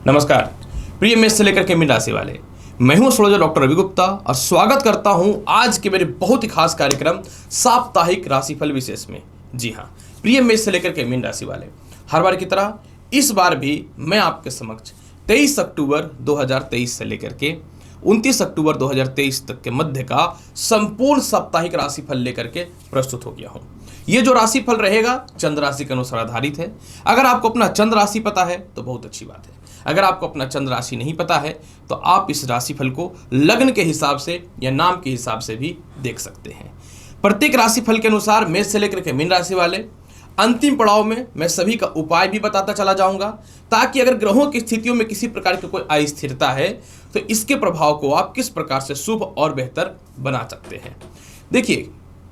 नमस्कार प्रिय मेष से लेकर के मीन राशि वाले, मैं हूं एस्ट्रोलॉजर डॉक्टर रवि गुप्ता और स्वागत करता हूं आज के मेरे बहुत ही खास कार्यक्रम साप्ताहिक राशिफल विशेष में। जी हां प्रिय मेष से लेकर के मीन राशि वाले, हर बार की तरह इस बार भी मैं आपके समक्ष 23 अक्टूबर 2023 से लेकर के 29 अक्टूबर 2023 तक के मध्य का संपूर्ण साप्ताहिक राशिफल लेकर के प्रस्तुत हो गया हूं। ये जो राशिफल रहेगा चंद्र राशि के अनुसार आधारित है। अगर आपको अपना चंद्र राशि पता है तो बहुत अच्छी बात है। अगर आपको अपना चंद्र राशि नहीं पता है तो आप इस राशिफल को लग्न के हिसाब से या नाम के हिसाब से भी देख सकते हैं। प्रत्येक राशिफल के अनुसार मेष से लेकर के मीन राशि वाले अंतिम पड़ाव में मैं सभी का उपाय भी बताता चला जाऊंगा, ताकि अगर ग्रहों की स्थितियों में किसी प्रकार की कोई अस्थिरता है तो इसके प्रभाव को आप किस प्रकार से शुभ और बेहतर बना सकते हैं। देखिए,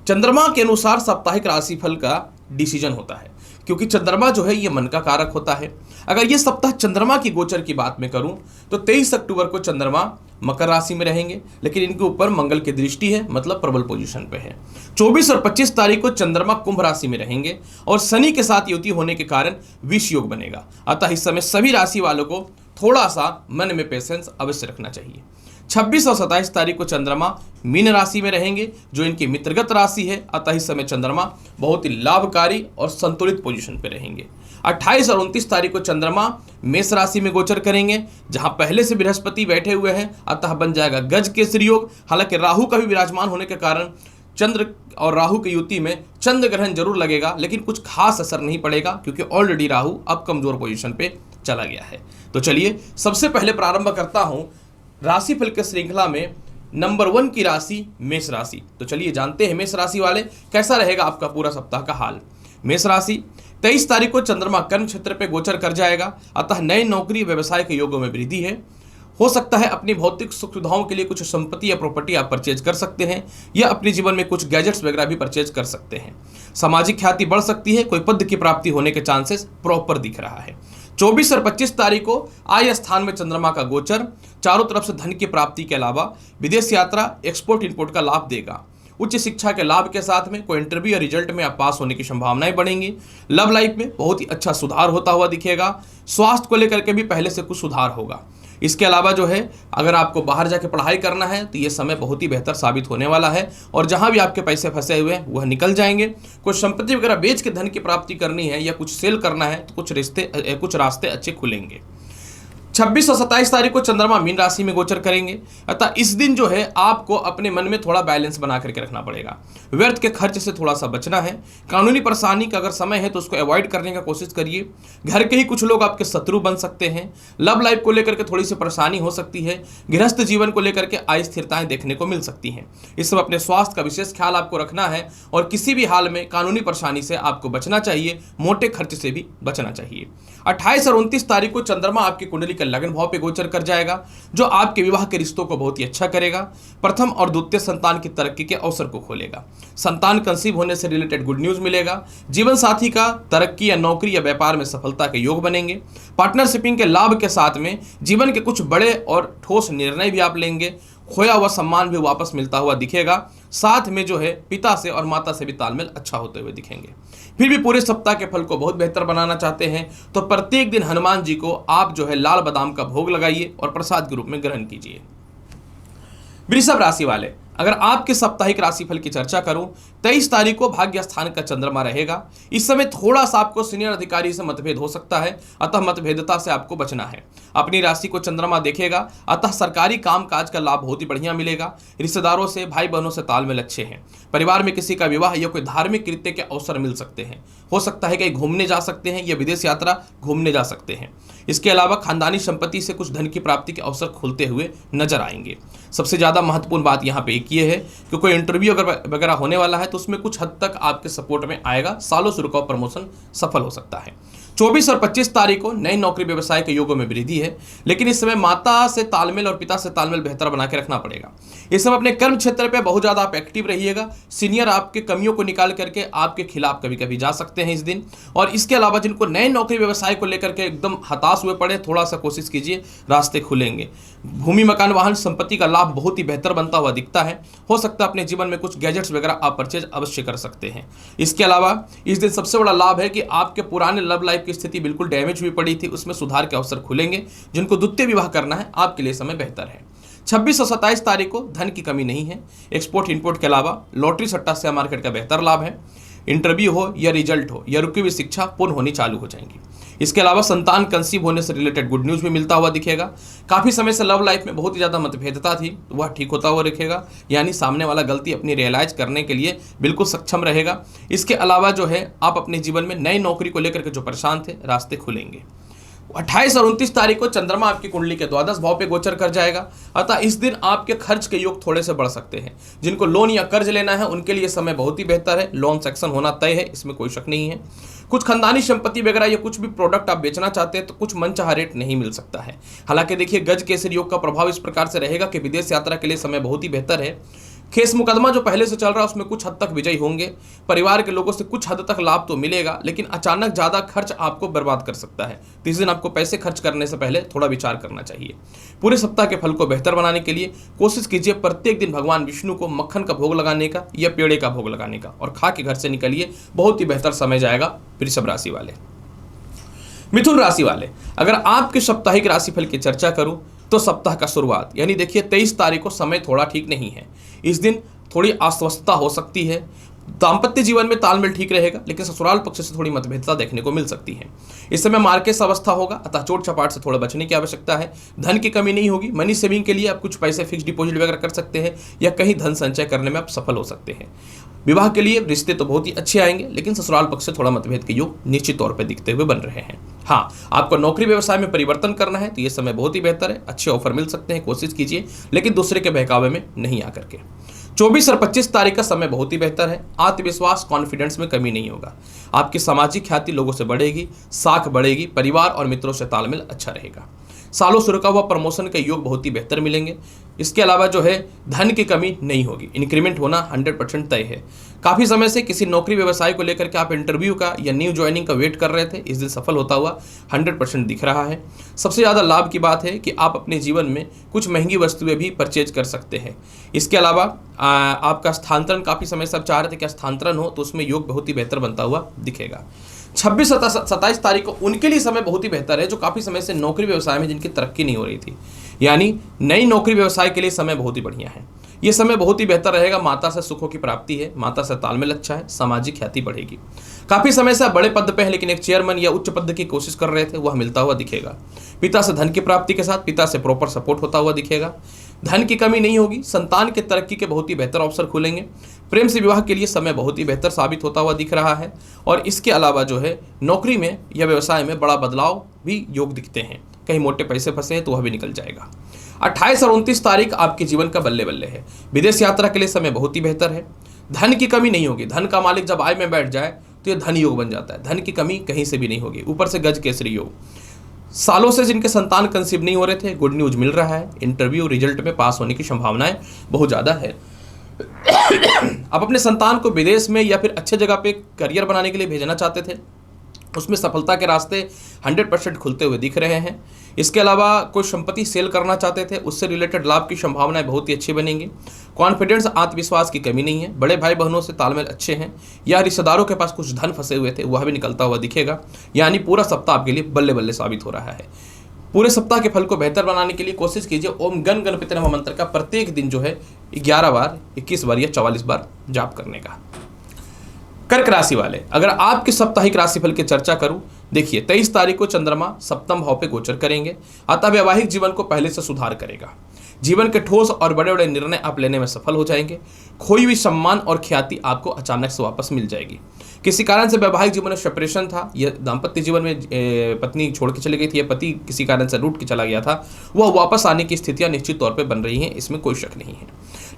चंद्रमा के अनुसार साप्ताहिक राशिफल का डिसीजन होता है, क्योंकि चंद्रमा जो है ये मन का कारक होता है। अगर ये सप्ताह चंद्रमा की गोचर की बात मैं करूं तो 23 अक्टूबर को चंद्रमा मकर राशि में रहेंगे, लेकिन इनके ऊपर मंगल की दृष्टि है, मतलब प्रबल पोजीशन पे है। 24 और 25 तारीख को चंद्रमा कुंभ राशि में रहेंगे और शनि के साथ युति होने के कारण विष योग बनेगा। अतः इस समय सभी राशि वालों को थोड़ा सा मन में पेशेंस अवश्य रखना चाहिए। 26 और 27 तारीख को चंद्रमा मीन राशि में रहेंगे, जो इनकी मित्रगत राशि है। अतः इस समय चंद्रमा बहुत ही लाभकारी और संतुलित पोजीशन पे रहेंगे। 28 और 29 तारीख को चंद्रमा मेष राशि में गोचर करेंगे, जहां पहले से बृहस्पति बैठे हुए हैं। अतः बन जाएगा गज केसरी योग। हालांकि राहु का भी विराजमान होने के कारण चंद्र और राहु की युति में चंद्र ग्रहण जरूर लगेगा, लेकिन कुछ खास असर नहीं पड़ेगा, क्योंकि ऑलरेडी राहु अब कमजोर पोजीशन पे चला गया है। तो चलिए सबसे पहले प्रारंभ करता हूं राशिफल के श्रृंखला में नंबर 1 की राशि मेष राशि। तो चलिए जानते हैं मेष राशि वाले कैसा रहेगा आपका पूरा सप्ताह का हाल। मेष राशि 23 तारीख को चंद्रमा कर्म क्षेत्र पे गोचर कर जाएगा। अतः नए नौकरी व्यवसाय के योगों में वृद्धि है। हो सकता है अपनी भौतिक सुख सुविधाओं के लिए कुछ संपत्ति या प्रॉपर्टी आप परचेज कर सकते हैं, या अपने जीवन में कुछ गैजेट्स वगैरह भी परचेज कर सकते हैं। सामाजिक ख्याति बढ़ सकती है। कोई पद की प्राप्ति होने के चांसेस प्रॉपर दिख रहा है। 24 और 25 तारीख को आय स्थान में चंद्रमा का गोचर चारों तरफ से धन की प्राप्ति के अलावा विदेश यात्रा, एक्सपोर्ट इंपोर्ट का लाभ देगा। उच्च शिक्षा के लाभ के साथ में कोई इंटरव्यू या रिजल्ट में आप पास होने की संभावनाएं बढ़ेंगी। लव लाइफ में बहुत ही अच्छा सुधार होता हुआ दिखेगा। स्वास्थ्य को लेकर के भी पहले से कुछ सुधार होगा। इसके अलावा जो है, अगर आपको बाहर जाके पढ़ाई करना है तो ये समय बहुत ही बेहतर साबित होने वाला है, और जहां भी आपके पैसे फंसे हुए हैं वह निकल जाएंगे। कुछ संपत्ति वगैरह बेच के धन की प्राप्ति करनी है या कुछ सेल करना है तो कुछ रास्ते अच्छे खुलेंगे। 26 और 27 तारीख को चंद्रमा मीन राशि में गोचर करेंगे। अतः इस दिन जो है आपको अपने मन में थोड़ा बैलेंस बना करके रखना पड़ेगा। व्यर्थ के खर्च से थोड़ा सा बचना है। कानूनी परेशानी का अगर समय है तो उसको अवॉइड करने का कोशिश करिए। घर के ही कुछ लोग आपके शत्रु बन सकते हैं। लव लाइफ को लेकर के थोड़ी सी परेशानी हो सकती है। गृहस्थ जीवन को लेकर के अस्थिरताएं देखने को मिल सकती हैं। इस समय अपने स्वास्थ्य का विशेष ख्याल आपको रखना है, और किसी भी हाल में कानूनी परेशानी से आपको बचना चाहिए। मोटे खर्च से भी बचना चाहिए। 28 और 29 तारीख को चंद्रमा आपकी कुंडली के लगन भाव पे गोचर कर जाएगा, जो आपके विवाह के रिश्तों को बहुत ही अच्छा करेगा। प्रथम और द्वितीय संतान की तरक्की के अवसर को खोलेगा। संतान कंसीव होने से रिलेटेड गुड न्यूज मिलेगा। जीवन साथी का तरक्की या नौकरी या व्यापार में सफलता के योग बनेंगे। पार्टनरशिपिंग के लाभ के साथ में जीवन के कुछ बड़े और ठोस निर्णय भी आप लेंगे। खोया हुआ सम्मान भी वापस मिलता हुआ दिखेगा। साथ में जो है पिता से और माता से भी तालमेल अच्छा होते हुए दिखेंगे। फिर भी पूरे सप्ताह के फल को बहुत बेहतर बनाना चाहते हैं तो प्रत्येक दिन हनुमान जी को आप जो है लाल बादाम का भोग लगाइए और प्रसाद के रूप में ग्रहण कीजिए। वृषभ राशि वाले, अगर आपके साप्ताहिक राशिफल की चर्चा करूं, 23 तारीख को भाग्य स्थान का चंद्रमा रहेगा। इस समय थोड़ा सा आपको सीनियर अधिकारी से मतभेद हो सकता है, अतः मतभेदता से आपको बचना है। अपनी राशि को चंद्रमा देखेगा, अतः सरकारी कामकाज का लाभ बहुत ही बढ़िया मिलेगा। रिश्तेदारों से, भाई बहनों से तालमेल अच्छे हैं। परिवार में किसी का विवाह या कोई धार्मिक कृत्य के अवसर मिल सकते हैं। हो सकता है कहीं घूमने जा सकते हैं या विदेश यात्रा घूमने जा सकते हैं। इसके अलावा खानदानी संपत्ति से कुछ धन की प्राप्ति के अवसर खुलते हुए नजर आएंगे। सबसे ज्यादा महत्वपूर्ण बात यहाँ पे एक ये है कि कोई इंटरव्यू अगर वगैरह होने वाला है तो उसमें कुछ हद तक आपके सपोर्ट में आएगा। सालों से रुका हुआ प्रमोशन सफल हो सकता है। 24 और 25 तारीख को नई नौकरी व्यवसाय के योगों में वृद्धि है, लेकिन इस समय माता से तालमेल और पिता से तालमेल बेहतर बना के रखना पड़ेगा। इस समय अपने कर्म क्षेत्र पे बहुत ज्यादा आप एक्टिव रहिएगा। सीनियर आपके कमियों को निकाल करके आपके खिलाफ कभी कभी जा सकते हैं इस दिन। और इसके अलावा जिनको नए नौकरी व्यवसाय को लेकर के एकदम हताश हुए पड़े, थोड़ा सा कोशिश कीजिए, रास्ते खुलेंगे। भूमि मकान वाहन संपत्ति का लाभ बहुत ही बेहतर बनता हुआ दिखता है। हो सकता है अपने जीवन में कुछ गैजेट्स वगैरह आप परचेज अवश्य कर सकते हैं। इसके अलावा इस दिन सबसे बड़ा लाभ है कि आपके पुराने लव लाइफ की स्थिति बिल्कुल डैमेज हुई पड़ी थी, उसमें सुधार के अवसर खुलेंगे। जिनको द्वितीय विवाह करना है आपके लिए समय बेहतर है। 26 और 27 तारीख को धन की कमी नहीं है। एक्सपोर्ट इंपोर्ट के अलावा लॉटरी सट्टा शेयर मार्केट का बेहतर लाभ है। इंटरव्यू हो या रिजल्ट हो या रुकी हुई शिक्षा पूर्ण होनी चालू हो जाएंगी। इसके अलावा संतान कंसीव होने से रिलेटेड गुड न्यूज भी मिलता हुआ दिखेगा। काफी समय से लव लाइफ में बहुत ही ज्यादा मतभेदता थी, वह ठीक होता हुआ दिखेगा, यानी सामने वाला गलती अपनी रियलाइज करने के लिए बिल्कुल सक्षम रहेगा। इसके अलावा जो है आप अपने जीवन में नई नौकरी को लेकर के जो परेशान थे, रास्ते खुलेंगे। 28 और 29 तारीख को चंद्रमा आपकी कुंडली के द्वादश भाव पे गोचर कर जाएगा, अतः इस दिन आपके खर्च के योग थोड़े से बढ़ सकते हैं। जिनको लोन या कर्ज लेना है उनके लिए समय बहुत ही बेहतर है। लोन सेक्शन होना तय है, इसमें कोई शक नहीं है। कुछ खानदानी संपत्ति वगैरह या कुछ भी प्रोडक्ट आप बेचना चाहते हैं तो कुछ मनचाहा रेट नहीं मिल सकता है। हालांकि देखिए, गज केसरी योग का प्रभाव इस प्रकार से रहेगा कि विदेश यात्रा के लिए समय बहुत ही बेहतर है। केस मुकदमा जो पहले से चल रहा है उसमें कुछ हद तक विजयी होंगे। परिवार के लोगों से कुछ हद तक लाभ तो मिलेगा, लेकिन अचानक ज्यादा खर्च आपको बर्बाद कर सकता है। तो इस दिन आपको पैसे खर्च करने से पहले थोड़ा विचार करना चाहिए। पूरे सप्ताह के फल को बेहतर बनाने के लिए कोशिश कीजिए प्रत्येक दिन भगवान विष्णु को मक्खन का भोग लगाने का या पेड़े का भोग लगाने का, और खा के घर से निकलिए। बहुत ही बेहतर समय जाएगा। वृषभ राशि वाले। मिथुन राशि वाले, अगर आपके साप्ताहिक राशिफल की चर्चा करूं तो सप्ताह का शुरुआत यानी देखिए 23 तारीख को समय थोड़ा ठीक नहीं है। इस दिन थोड़ी अस्वस्थता हो सकती है। दाम्पत्य जीवन में तालमेल ठीक रहेगा, लेकिन ससुराल पक्ष से थोड़ी मतभेदता देखने को मिल सकती है। इस समय मार्केस अवस्था होगा, अतः चोट चपाट से थोड़ा बचने की आवश्यकता है। धन की कमी नहीं होगी। मनी सेविंग के लिए आप कुछ पैसे फिक्स डिपॉजिट वगैरह कर सकते हैं या कहीं धन संचय करने में आप सफल हो सकते हैं। विवाह के लिए रिश्ते तो बहुत ही अच्छे आएंगे, लेकिन ससुराल पक्ष से थोड़ा मतभेद के योग निश्चित तौर पर दिखते हुए बन रहे हैं। हाँ, आपको नौकरी व्यवसाय में परिवर्तन करना है तो ये समय बहुत ही बेहतर है। अच्छे ऑफर मिल सकते हैं, कोशिश कीजिए, लेकिन दूसरे के बहकावे में नहीं आकर के। 24 और 25 तारीख का समय बहुत ही बेहतर है। आत्मविश्वास कॉन्फिडेंस में कमी नहीं होगा। आपकी सामाजिक ख्याति लोगों से बढ़ेगी, साख बढ़ेगी, परिवार और मित्रों से तालमेल अच्छा रहेगा। सालों से रुका हुआ प्रमोशन के योग बहुत ही बेहतर मिलेंगे। इसके अलावा जो है धन की कमी नहीं होगी। इंक्रीमेंट होना 100% तय है। काफ़ी समय से किसी नौकरी व्यवसाय को लेकर के आप इंटरव्यू का या न्यू ज्वाइनिंग का वेट कर रहे थे, इस दिन सफल होता हुआ 100% दिख रहा है। सबसे ज़्यादा लाभ की बात है कि आप अपने जीवन में कुछ महंगी वस्तुएं भी परचेज कर सकते हैं। इसके अलावा आपका स्थानांतरण, काफ़ी समय से आप चाह रहे थे कि स्थानांतरण हो, तो उसमें योग बहुत ही बेहतर बनता हुआ दिखेगा। 26 और 27 तारीख को उनके लिए समय बहुत ही बेहतर है जो काफ़ी समय से नौकरी व्यवसाय में जिनकी तरक्की नहीं हो रही थी, यानी नई नौकरी व्यवसाय के लिए समय बहुत ही बढ़िया है। ये समय बहुत ही बेहतर रहेगा। माता से सुखों की प्राप्ति है, माता से तालमेल अच्छा है, सामाजिक ख्याति बढ़ेगी। काफ़ी समय से आप बड़े पद पे हैं, लेकिन एक चेयरमैन या उच्च पद की कोशिश कर रहे थे, वह मिलता हुआ दिखेगा। पिता से धन की प्राप्ति के साथ पिता से प्रॉपर सपोर्ट होता हुआ दिखेगा। धन की कमी नहीं होगी। संतान के तरक्की के बहुत ही बेहतर अवसर खुलेंगे। प्रेम से विवाह के लिए समय बहुत ही बेहतर साबित होता हुआ दिख रहा है। और इसके अलावा जो है नौकरी में या व्यवसाय में बड़ा बदलाव भी योग दिखते हैं। कहीं मोटे पैसे फंसे हैं तो वह भी निकल जाएगा। 28 और 29 तारीख आपके जीवन का बल्ले बल्ले है। विदेश यात्रा के लिए समय बहुत ही बेहतर है। धन की कमी नहीं होगी। धन का मालिक जब आय में बैठ जाए तो यह धन योग बन जाता है। धन की कमी कहीं से भी नहीं होगी। ऊपर से गज केसरी योग। सालों से जिनके संतान कंसीव नहीं हो रहे थे, गुड न्यूज मिल रहा है। इंटरव्यू रिजल्ट में पास होने की संभावनाएं बहुत ज़्यादा है। आप अपने संतान को विदेश में या फिर अच्छे जगह पे करियर बनाने के लिए भेजना चाहते थे, उसमें सफलता के रास्ते 100% खुलते हुए दिख रहे हैं। इसके अलावा कोई संपत्ति सेल करना चाहते थे, उससे रिलेटेड लाभ की संभावनाएं बहुत ही अच्छी बनेंगी। कॉन्फिडेंस, आत्मविश्वास की कमी नहीं है। बड़े भाई बहनों से तालमेल अच्छे हैं, या रिश्तेदारों के पास कुछ धन फंसे हुए थे, वह भी निकलता हुआ दिखेगा। यानी पूरा सप्ताह आपके लिए बल्ले बल्ले साबित हो रहा है। पूरे सप्ताह के फल को बेहतर बनाने के लिए कोशिश कीजिए ओम गण गणपति नमः मंत्र का प्रत्येक दिन जो है 11 बार, 21 बार या 44 बार जाप करने का। कर्क राशि वाले, अगर आपके साप्ताहिक राशिफल की चर्चा करूं, देखिए 23 तारीख को चंद्रमा सप्तम भाव पे गोचर करेंगे, अतः वैवाहिक जीवन को पहले से सुधार करेगा। जीवन के ठोस और बड़े बड़े निर्णय आप लेने में सफल हो जाएंगे। खोई हुई सम्मान और ख्याति आपको अचानक से वापस मिल जाएगी। किसी कारण से वैवाहिक जीवन में सेपरेशन था, यह दाम्पत्य जीवन में पत्नी छोड़ के चली गई थी या पति किसी कारण से रूठ के चला गया था, वह वापस आने की स्थितियां निश्चित तौर पे बन रही हैं, इसमें कोई शक नहीं है।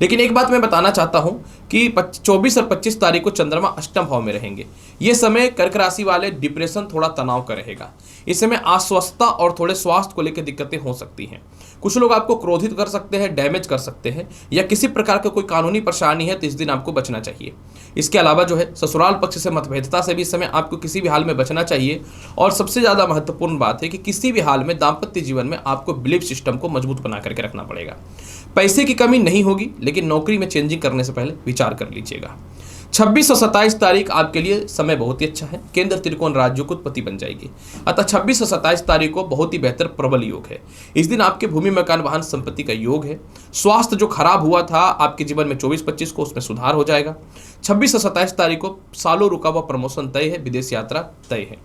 लेकिन एक बात मैं बताना चाहता हूं कि 24 और 25 तारीख को चंद्रमा अष्टम भाव में रहेंगे। ये समय कर्क राशि वाले डिप्रेशन, थोड़ा तनाव का रहेगा। इस समय अस्वस्थता और थोड़े स्वास्थ्य को लेकर दिक्कतें हो सकती हैं। कुछ लोग आपको क्रोधित कर सकते हैं, डैमेज कर सकते हैं, या किसी प्रकार का कोई कानूनी परेशानी है तो इस दिन आपको बचना चाहिए। इसके अलावा जो है ससुराल पक्ष से मतभेदता से भी इस समय आपको किसी भी हाल में बचना चाहिए। और सबसे ज़्यादा महत्वपूर्ण बात है कि किसी भी हाल में दाम्पत्य जीवन में आपको बिलीफ सिस्टम को मजबूत बना करके रखना पड़ेगा। पैसे की कमी नहीं होगी, लेकिन नौकरी में चेंजिंग करने से पहले विचार कर लीजिएगा। 26 और 27 तारीख आपके लिए समय बहुत ही अच्छा है। केंद्र त्रिकोण राज्यों को उत्पत्ति बन जाएगी, अतः 26 और 27 तारीख को बहुत ही बेहतर प्रबल योग है। इस दिन आपके भूमि मकान वाहन संपत्ति का योग है। स्वास्थ्य जो खराब हुआ था आपके जीवन में 24-25 को, उसमें सुधार हो जाएगा। 26 और 27 तारीख को सालों रुका हुआ प्रमोशन तय है, विदेश यात्रा तय है।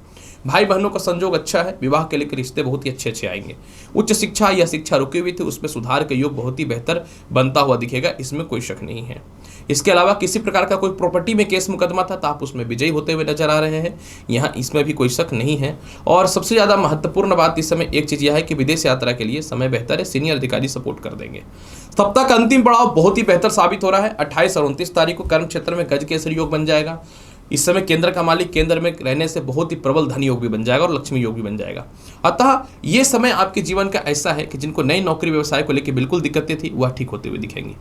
भाई बहनों का संजोग अच्छा है, विवाह के लेकर रिश्ते बहुत ही अच्छे आएंगे। उच्च शिक्षा या शिक्षा रुकी हुई थी उसमें सुधार का योग बहुत ही बेहतर बनता हुआ दिखेगा, इसमें कोई शक नहीं है। इसके अलावा किसी प्रकार का कोई प्रॉपर्टी में केस मुकदमा था तो आप उसमें विजयी होते हुए नजर आ रहे हैं, यहाँ इसमें भी कोई शक नहीं है। और सबसे ज़्यादा महत्वपूर्ण बात इस समय एक चीज़ यह है कि विदेश यात्रा के लिए समय बेहतर है, सीनियर अधिकारी सपोर्ट कर देंगे। सप्ताह का अंतिम पड़ाव बहुत ही बेहतर साबित हो रहा है। 28 और 29 तारीख को कर्म क्षेत्र में गज केसरी योग बन जाएगा। इस समय केंद्र का मालिक केंद्र में रहने से बहुत ही प्रबल धन योग भी बन जाएगा और लक्ष्मी योग भी बन जाएगा। अतः ये समय आपके जीवन का ऐसा है कि जिनको नई नौकरी व्यवसाय को लेकर बिल्कुल दिक्कतें थी वह ठीक होते हुए दिखेंगी।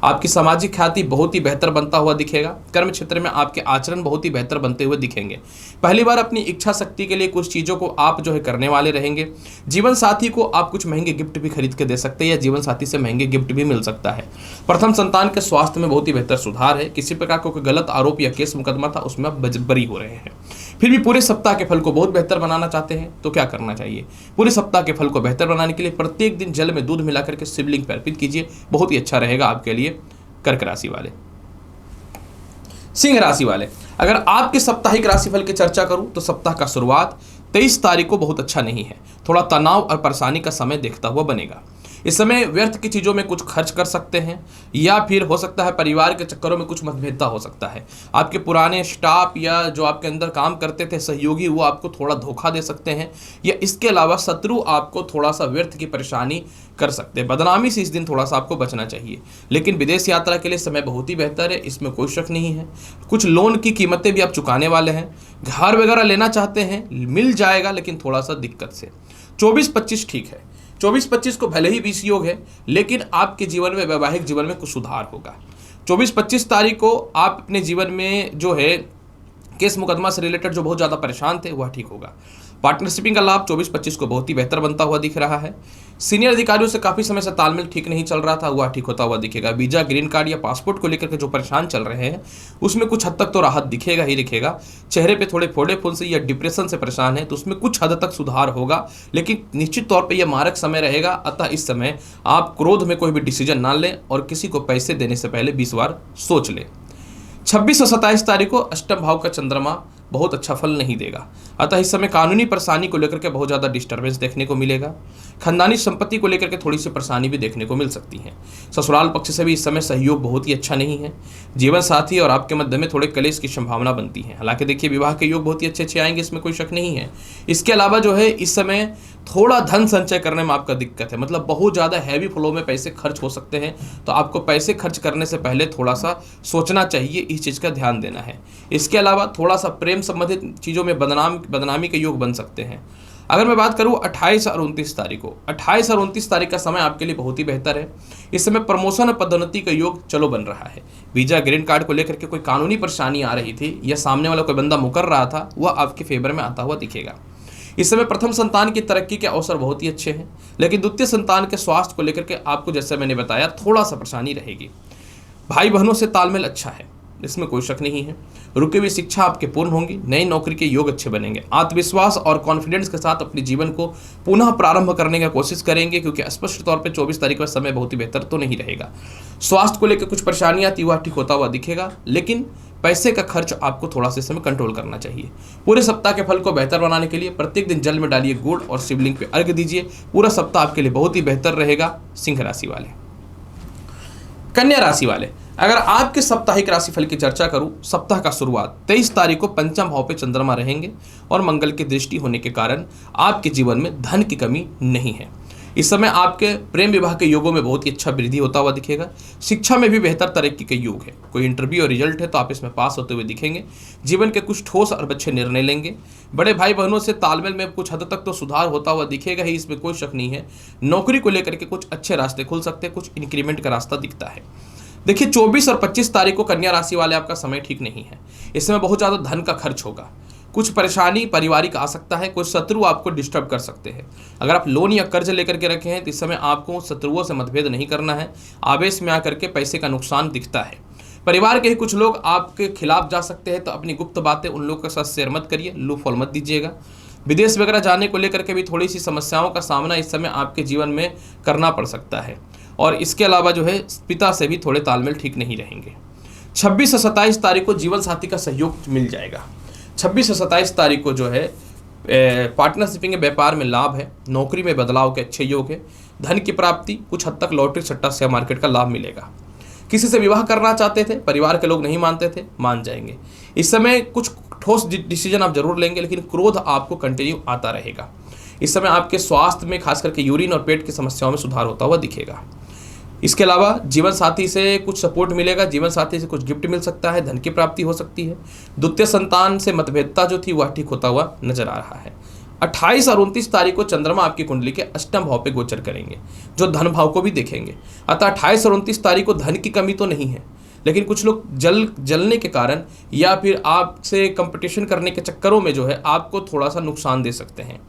आपकी सामाजिक ख्याति बहुत ही बेहतर बनता हुआ दिखेगा। कर्म क्षेत्र में आपके आचरण बहुत ही बेहतर बनते हुए दिखेंगे। पहली बार अपनी इच्छा शक्ति के लिए कुछ चीज़ों को आप जो है करने वाले रहेंगे। जीवन साथी को आप कुछ महंगे गिफ्ट भी खरीद के दे सकते हैं या जीवन साथी से महंगे गिफ्ट भी मिल सकता है। प्रथम संतान के स्वास्थ्य में बहुत ही बेहतर सुधार है। किसी प्रकार का कोई गलत आरोप या केस मुकदमा था उसमें आप बरी हो रहे हैं। फिर भी पूरे सप्ताह के फल को बहुत बेहतर बनाना चाहते हैं तो क्या करना चाहिए? पूरे सप्ताह के फल को बेहतर बनाने के लिए प्रत्येक दिन जल में दूध मिलाकर के शिवलिंग पर अर्पित कीजिए, बहुत ही अच्छा रहेगा आपके लिए। कर्क राशि वाले, सिंह राशि वाले, अगर आपके साप्ताहिक राशिफल की चर्चा करूं तो सप्ताह का शुरुआत 23 तारीख को बहुत अच्छा नहीं है। थोड़ा तनाव और परेशानी का समय देखता हुआ बनेगा। इस समय व्यर्थ की चीज़ों में कुछ खर्च कर सकते हैं या फिर हो सकता है परिवार के चक्करों में कुछ मतभेदता हो सकता है। आपके पुराने स्टाफ या जो आपके अंदर काम करते थे सहयोगी वो आपको थोड़ा धोखा दे सकते हैं या इसके अलावा शत्रु आपको थोड़ा सा व्यर्थ की परेशानी कर सकते हैं। बदनामी से इस दिन थोड़ा सा आपको बचना चाहिए। लेकिन विदेश यात्रा के लिए समय बहुत ही बेहतर है, इसमें कोई शक नहीं है। कुछ लोन की कीमतें भी आप चुकाने वाले हैं। घर वगैरह लेना चाहते हैं मिल जाएगा लेकिन थोड़ा सा दिक्कत से। 24-25 ठीक है। 24-25 को भले ही 20 योग है लेकिन आपके जीवन में वैवाहिक जीवन में कुछ सुधार होगा। 24-25 तारीख को आप अपने जीवन में जो है केस मुकदमा से रिलेटेड जो बहुत ज़्यादा परेशान थे वह ठीक होगा। पार्टनरशिपिंग का लाभ 24-25 को बहुत ही बेहतर बनता हुआ दिख रहा है। सीनियर अधिकारियों से काफ़ी समय से तालमेल ठीक नहीं चल रहा था, वह ठीक होता हुआ दिखेगा। वीज़ा, ग्रीन कार्ड या पासपोर्ट को लेकर के जो परेशान चल रहे हैं उसमें कुछ हद तक तो राहत दिखेगा ही दिखेगा। चेहरे पे थोड़े फोड़े फुंसी या डिप्रेशन से परेशान है तो उसमें कुछ हद तक सुधार होगा, लेकिन निश्चित तौर पर यह मारक समय रहेगा। अतः इस समय आप क्रोध में कोई भी डिसीजन ना लें और किसी को पैसे देने से पहले 20 बार सोच लें। 26 और 27 तारीख को अष्टम भाव का चंद्रमा बहुत अच्छा फल नहीं देगा। अतः इस समय कानूनी परेशानी को लेकर के बहुत ज़्यादा डिस्टर्बेंस देखने को मिलेगा। खानदानी संपत्ति को लेकर के थोड़ी सी परेशानी भी देखने को मिल सकती है। ससुराल पक्ष से भी इस समय सहयोग बहुत ही अच्छा नहीं है। जीवन साथी और आपके मध्य में थोड़े कलेश की संभावना बनती है। हालांकि देखिए विवाह के योग बहुत ही अच्छे आएंगे, इसमें कोई शक नहीं है। इसके अलावा जो है इस समय थोड़ा धन संचय करने में आपका दिक्कत है, मतलब बहुत ज़्यादा हैवी फ्लो में पैसे खर्च हो सकते हैं, तो आपको पैसे खर्च करने से पहले थोड़ा सा सोचना चाहिए, इस चीज़ का ध्यान देना है। इसके अलावा थोड़ा सा प्रेम संबंधित चीज़ों में बदनामी के योग बन सकते हैं। अगर मैं बात करूं 28 और 29 तारीख को, 28 और 29 तारीख का समय आपके लिए बहुत ही बेहतर है। इस समय प्रमोशन और पदोन्नति का योग चलो बन रहा है। वीजा, ग्रीन कार्ड को लेकर के कोई कानूनी परेशानी आ रही थी या सामने वाला कोई बंदा मुकर रहा था वह आपके फेवर में आता हुआ दिखेगा। इस समय प्रथम संतान की तरक्की के अवसर बहुत ही अच्छे हैं, लेकिन द्वितीय संतान के स्वास्थ्य को लेकर के आपको जैसे मैंने बताया थोड़ा सा परेशानी रहेगी। भाई बहनों से तालमेल अच्छा है, इसमें कोई शक नहीं है। रुकी हुई शिक्षा आपके पूर्ण होंगी, नई नौकरी के योग अच्छे बनेंगे। आत्मविश्वास और कॉन्फिडेंस के साथ अपने जीवन को पुनः प्रारंभ करने की कोशिश करेंगे, क्योंकि स्पष्ट तौर पे 24 तारीख का समय बहुत ही बेहतर तो नहीं रहेगा। स्वास्थ्य को लेकर कुछ परेशानियां थी वह ठीक होता हुआ दिखेगा, लेकिन पैसे का खर्च आपको थोड़ा सा समय कंट्रोल करना चाहिए। पूरे सप्ताह के फल को बेहतर बनाने के लिए प्रत्येक दिन जल में डालिए गुड़ और शिवलिंग पे अर्घ्य दीजिए। पूरा सप्ताह आपके लिए बहुत ही बेहतर रहेगा। सिंह राशि वाले, कन्या राशि वाले, अगर आपके साप्ताहिक राशिफल की चर्चा करूं, सप्ताह का शुरुआत 23 तारीख को पंचम भाव पे चंद्रमा रहेंगे और मंगल की दृष्टि होने के कारण आपके जीवन में धन की कमी नहीं है। इस समय आपके प्रेम विवाह के योगों में बहुत ही अच्छा वृद्धि होता हुआ दिखेगा। शिक्षा में भी बेहतर तरक्की के योग है। कोई इंटरव्यू और रिजल्ट है तो आप इसमें पास होते हुए दिखेंगे। जीवन के कुछ ठोस और अच्छे निर्णय लेंगे। बड़े भाई बहनों से तालमेल में कुछ हद तक तो सुधार होता हुआ दिखेगा ही, इसमें कोई शक नहीं है। नौकरी को लेकर के कुछ अच्छे रास्ते खुल सकते हैं, कुछ इंक्रीमेंट का रास्ता दिखता है। देखिए 24 और 25 तारीख को कन्या राशि वाले आपका समय ठीक नहीं है। इस समय बहुत ज़्यादा धन का खर्च होगा, कुछ परेशानी पारिवारिक आ सकता है, कुछ शत्रु आपको डिस्टर्ब कर सकते हैं। अगर आप लोन या कर्ज लेकर के रखे हैं तो इस समय आपको शत्रुओं से मतभेद नहीं करना है। आवेश में आकर के पैसे का नुकसान दिखता है। परिवार के ही कुछ लोग आपके खिलाफ जा सकते हैं, तो अपनी गुप्त बातें उन लोगों के साथ शेयर मत करिए, लू फॉल मत दीजिएगा। विदेश वगैरह जाने को लेकर के भी थोड़ी सी समस्याओं का सामना इस समय आपके जीवन में करना पड़ सकता है। और इसके अलावा जो है पिता से भी थोड़े तालमेल ठीक नहीं रहेंगे। 26 से 27 तारीख को जीवन साथी का सहयोग मिल जाएगा। 26 से 27 तारीख को जो है पार्टनरशिपिंग के व्यापार में लाभ है, नौकरी में बदलाव के अच्छे योग है, धन की प्राप्ति, कुछ हद तक लॉटरी सट्टा शेयर मार्केट का लाभ मिलेगा। किसी से विवाह करना चाहते थे, परिवार के लोग नहीं मानते थे, मान जाएंगे। इस समय कुछ ठोस डिसीजन आप जरूर लेंगे, लेकिन क्रोध आपको कंटिन्यू आता रहेगा। इस समय आपके स्वास्थ्य में खास करके यूरिन और पेट की समस्याओं में सुधार होता हुआ दिखेगा। इसके अलावा जीवन साथी से कुछ सपोर्ट मिलेगा, जीवन साथी से कुछ गिफ्ट मिल सकता है, धन की प्राप्ति हो सकती है। द्वितीय संतान से मतभेदता जो थी वह ठीक होता हुआ नजर आ रहा है। 28 और 29 तारीख को चंद्रमा आपकी कुंडली के अष्टम भाव पे गोचर करेंगे, जो धन भाव को भी देखेंगे। अतः 28 और 29 तारीख को धन की कमी तो नहीं है, लेकिन कुछ लोग जलने के कारण या फिर आपसे कंपटीशन करने के चक्करों में जो है आपको थोड़ा सा नुकसान दे सकते हैं।